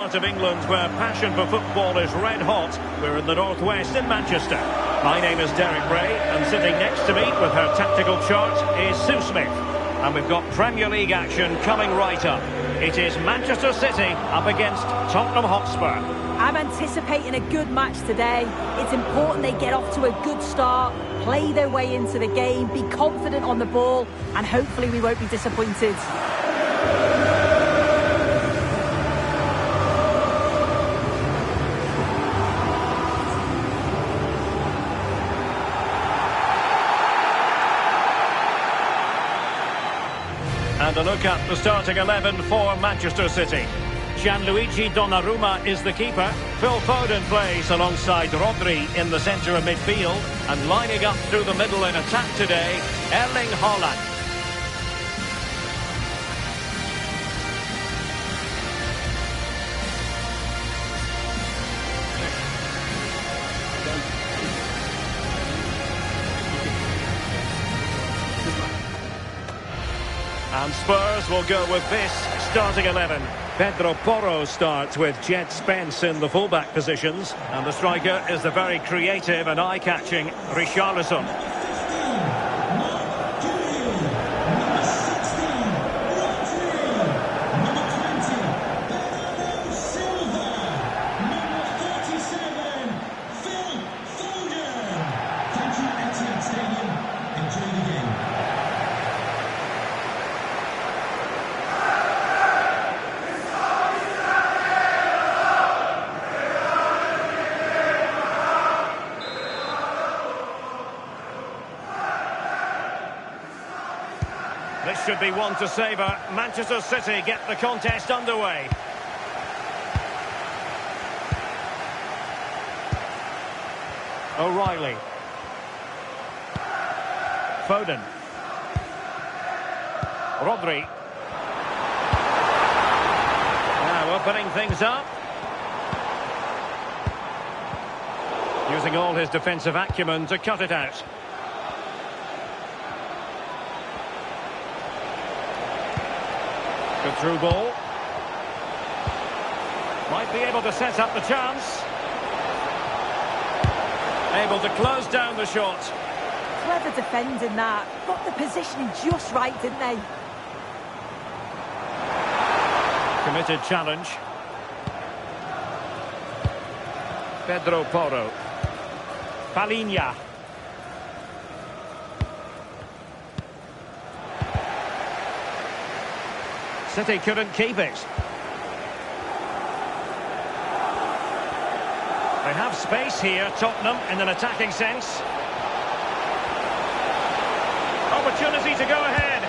Part of England where passion for football is red hot. We're in the northwest in Manchester. My name is Derek Ray, and sitting next to me with her tactical chart is Sue Smith. And we've got Premier League action coming right up. It is Manchester City up against Tottenham Hotspur. I'm anticipating a good match today. It's important they get off to a good start, play their way into the game, be confident on the ball, and hopefully we won't be disappointed. And a look at the starting 11 for Manchester City. Gianluigi Donnarumma is the keeper. Phil Foden plays alongside Rodri in the centre of midfield. And lining up through the middle in attack today, Erling Haaland. And Spurs will go with this starting 11. Pedro Porro starts with Jed Spence in the fullback positions. And the striker is the very creative and eye-catching Richarlison. This should be one to savour. Manchester City get the contest underway. O'Reilly. Foden. Rodri. Now opening things up. Using all his defensive acumen to cut it out. Good through ball. Might be able to set up the chance. Able to close down the shot. Clever defending that. Got the positioning just right, didn't they? Committed challenge. Pedro Porro. Palhinha. City couldn't keep it. They have space here, Tottenham, in an attacking sense. Opportunity to go ahead.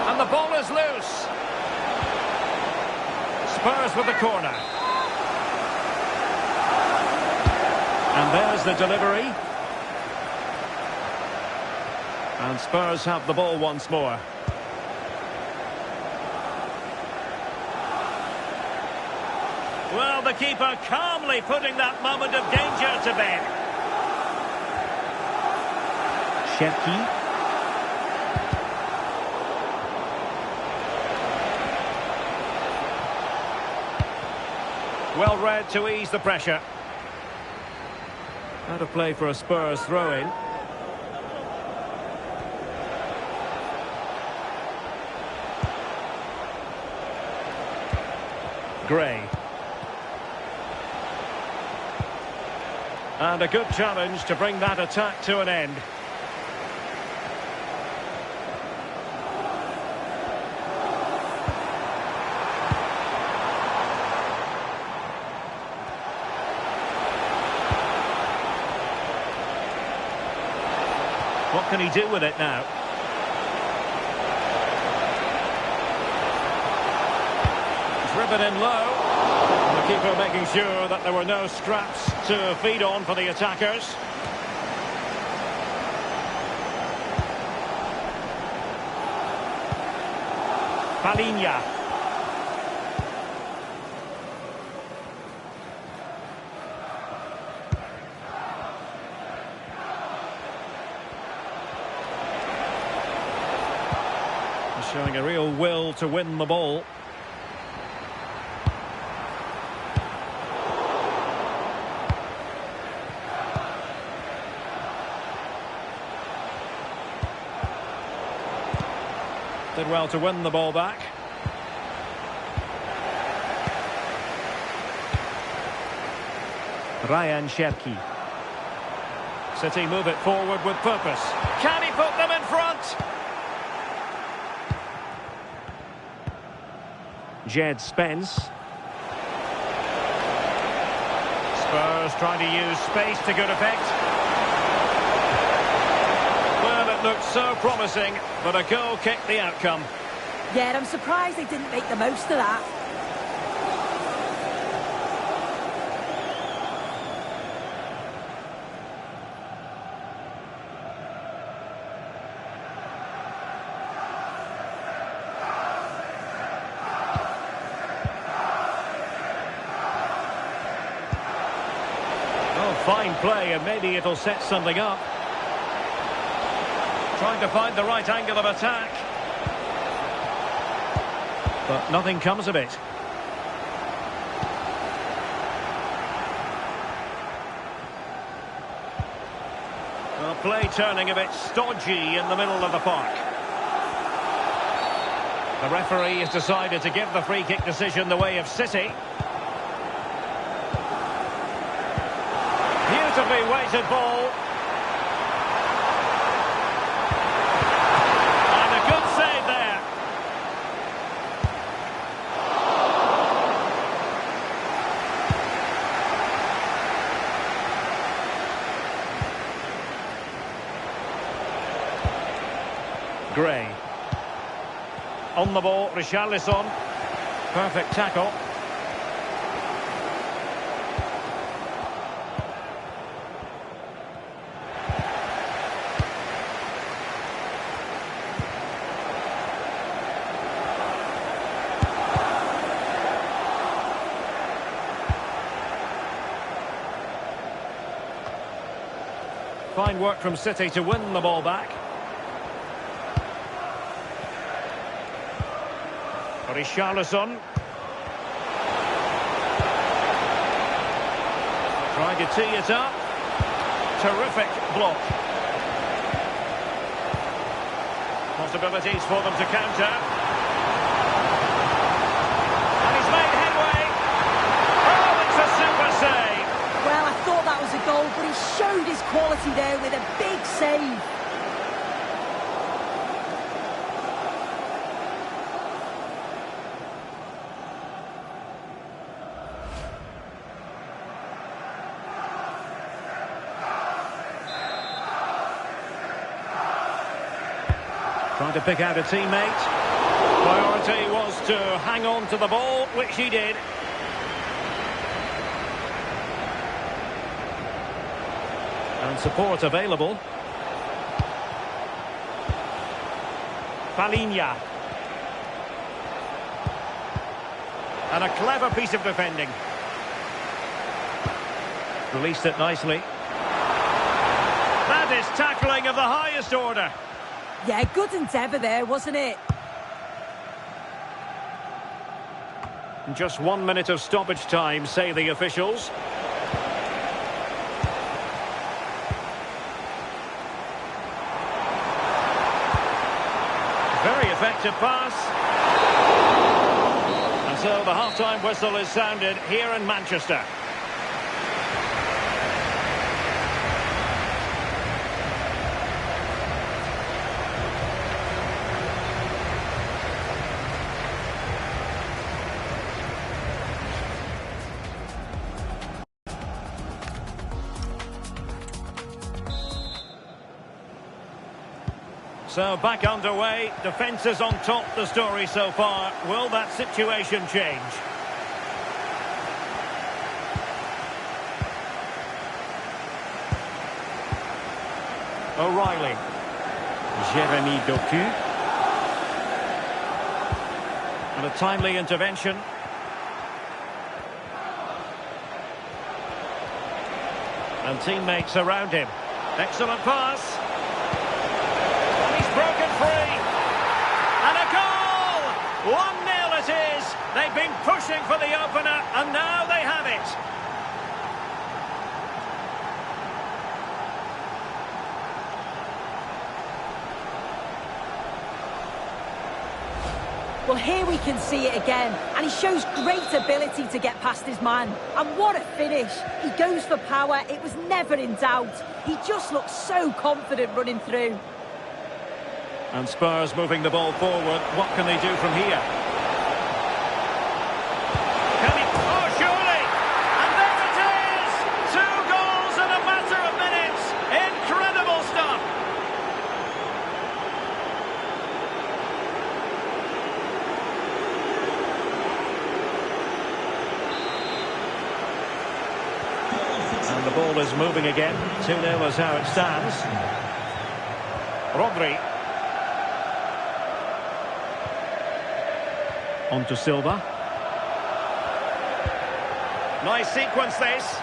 And the ball is loose. Spurs with the corner. And there's the delivery. And Spurs have the ball once more. Well, the keeper calmly putting that moment of danger to bed. Cherki. Well read to ease the pressure. Out of play for a Spurs throw-in. Gray. And a good challenge to bring that attack to an end. What can he do with it now? He's driven in low. The keeper making sure that there were no scraps to feed on for the attackers. Palhinha. Showing a real will to win the ball. Did well to win the ball back. Ryan Cherki. City move it forward with purpose. Can he put them in front? Jed Spence. Spurs trying to use space to good effect. Well, it looked so promising, but a goal kicked the outcome. Yeah, I'm surprised they didn't make the most of that. Fine play, and maybe it'll set something up. Trying to find the right angle of attack. But nothing comes of it. Well, play turning a bit stodgy in the middle of the park. The referee has decided to give the free kick decision the way of City. Beautifully weighted ball. And a good save there. Gray. On the ball, Richarlison. Perfect tackle. Fine work from City to win the ball back. Richarlison. Trying to tee it up. Terrific block. Possibilities for them to counter. And he's made headway. Oh, it's a super save. Well, I thought that was a goal, but he showed his quality there with a big save. Trying to pick out a teammate. Priority was to hang on to the ball, which he did. And support available. Palinha. And a clever piece of defending. Released it nicely. That is tackling of the highest order. Yeah, good endeavour there, wasn't it? Just 1 minute of stoppage time, say the officials. Very effective pass. And so the half-time whistle is sounded here in Manchester. So back underway, defence is on top, the story so far. Will that situation change? O'Reilly. Jeremy Doku. And a timely intervention. And teammates around him. Excellent pass. Broken free. And a goal! 1-0 it is. They've been pushing for the opener, and now they have it. Well, here we can see it again, and he shows great ability to get past his man. And what a finish. He goes for power. It was never in doubt. He just looks so confident running through. And Spurs moving the ball forward. What can they do from here? Can he... Oh, surely! And there it is! 2 goals in a matter of minutes! Incredible stuff! And the ball is moving again. 2-0 is how it stands. Rodri. On to Silva. Nice sequence this.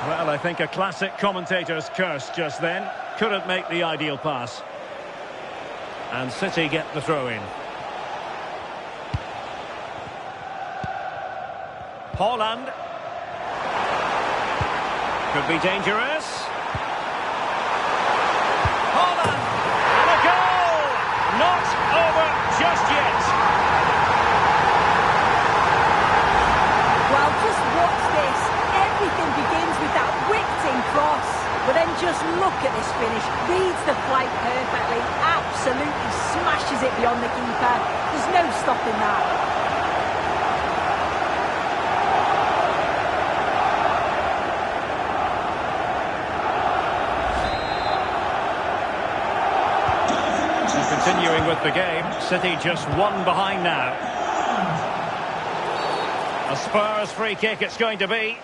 Well, I think a classic commentator's curse just then. Couldn't make the ideal pass. And City get the throw in. Haaland. Could be dangerous. Haaland! And a goal! Not over just yet. Well, just watch this. Everything begins with that whipped-in cross. But then just look at this finish. Reads the flight perfectly. Absolutely smashes it beyond the keeper. There's no stopping that. Continuing with the game, City just 1 behind now. A Spurs free kick it's going to be.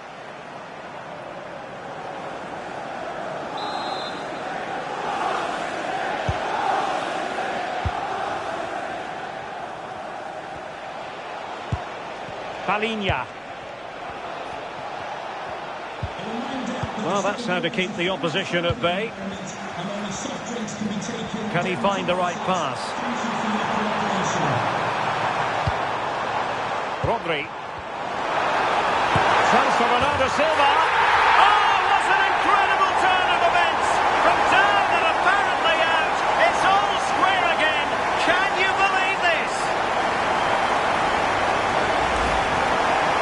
Palinha. Well, that's how to keep the opposition at bay. Can he find the right pass? Rodri. Chance for Bernardo Silva. Oh, what an incredible turn of events! From down and apparently out, it's all square again. Can you believe this?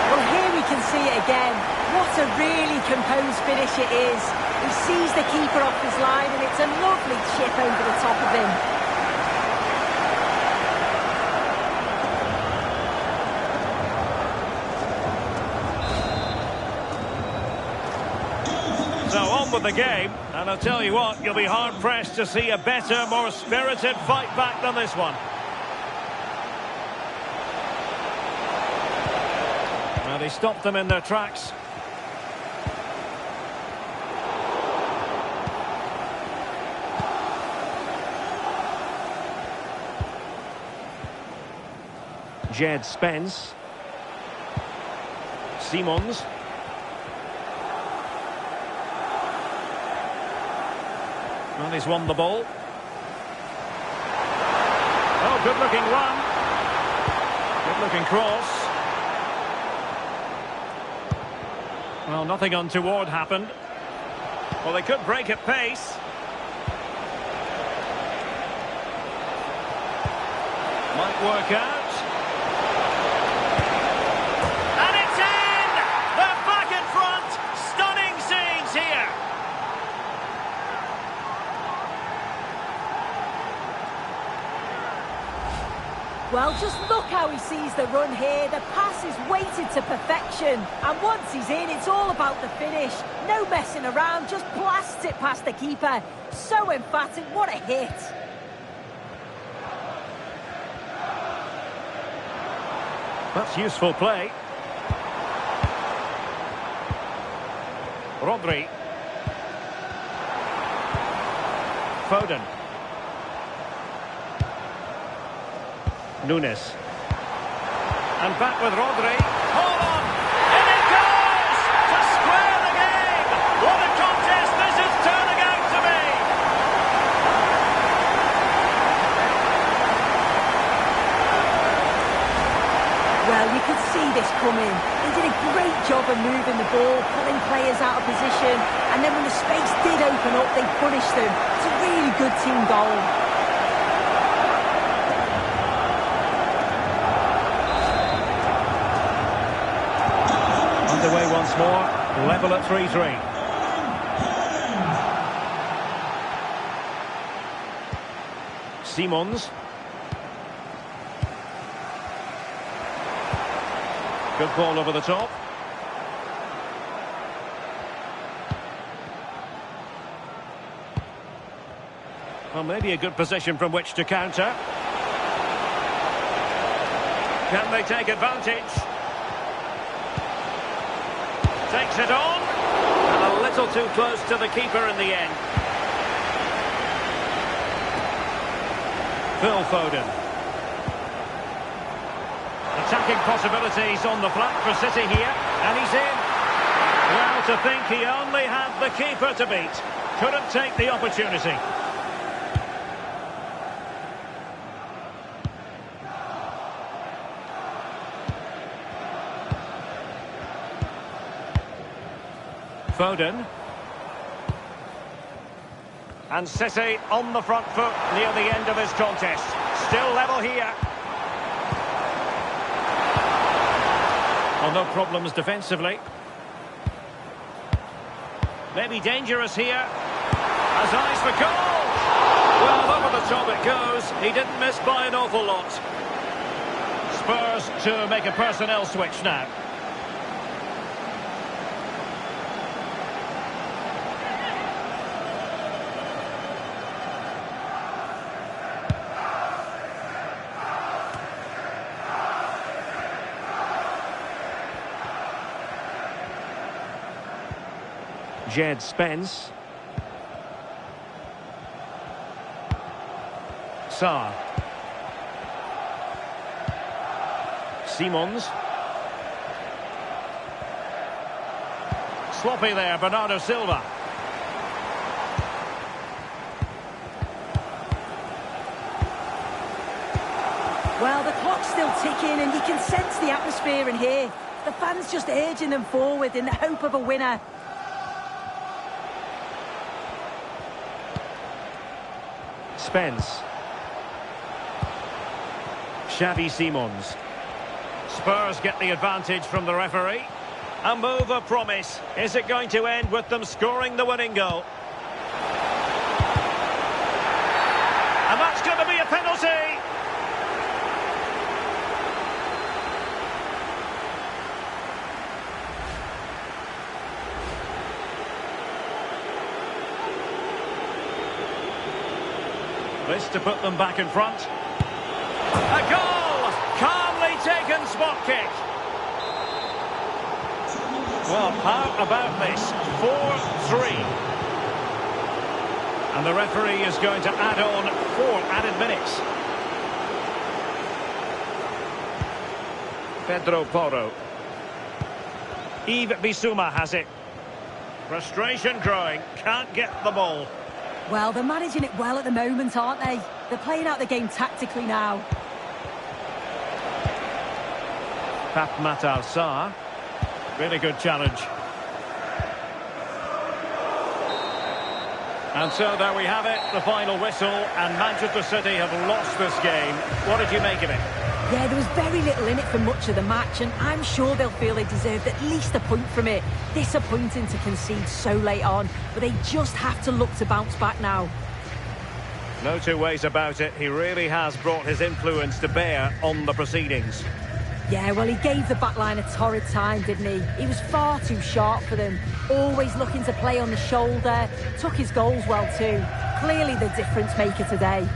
Well, here we can see it again. What a really composed finish it is. He sees the keeper off his line and it's a lovely chip over the top of him. So on with the game, and I'll tell you what, you'll be hard-pressed to see a better, more spirited fight back than this one. And he stopped them in their tracks. Jed Spence. Simons. Well, he's won the ball. Oh, good-looking run. Good-looking cross. Well, nothing untoward happened. Well, they could break at pace. Might work out. And it's in! They're back in front! Stunning scenes here! Well, just look how he sees the run here. The pass is weighted to perfection. And once he's in, it's all about the finish. No messing around, just blasts it past the keeper. So emphatic, what a hit. That's useful play. Rodri. Foden. Nunes. And back with Rodri. Hold on! In it goes! To square the game! What a contest this is turning out to be! Well, you could see this coming. They did a great job of moving the ball, pulling players out of position, and then when the space did open up, they punished them. It's a really good team goal. away once more. Level at 3-3. Simons. Good ball over the top. Well, maybe a good position from which to counter. Can they take advantage? Takes it on. And a little too close to the keeper in the end. Phil Foden. Attacking possibilities on the flank for City here. And he's in. Well, to think he only had the keeper to beat. Couldn't take the opportunity. Foden. And City on the front foot near the end of this contest. Still level here. Well, no problems defensively. Maybe dangerous here. Has eyes for goal. Well, over the top it goes. He didn't miss by an awful lot. Spurs to make a personnel switch now. Jed Spence. Sarr. Simons. Sloppy there, Bernardo Silva. Well, the clock's still ticking and you can sense the atmosphere in here. The fans just urging them forward in the hope of a winner. Spence. Xavi Simons. Spurs get the advantage from the referee. A move of promise. Is it going to end with them scoring the winning goal? And that's going to be a penalty. This to put them back in front. A goal! Calmly taken spot kick. Well, how about this? 4-3. And the referee is going to add on 4 added minutes. Pedro Porro. Yves Bissouma has it. Frustration growing. Can't get the ball. Well, they're managing it well at the moment, aren't they? They're playing out the game tactically now. Pape Matar Sarr. Really good challenge. And so there we have it, the final whistle, and Manchester City have lost this game. What did you make of it? Yeah, there was very little in it for much of the match, and I'm sure they'll feel they deserved at least a point from it. Disappointing to concede so late on, but they just have to look to bounce back now. No two ways about it. He really has brought his influence to bear on the proceedings. Yeah, well, he gave the back line a torrid time, didn't he? He was far too sharp for them. Always looking to play on the shoulder. Took his goals well too. Clearly the difference maker today.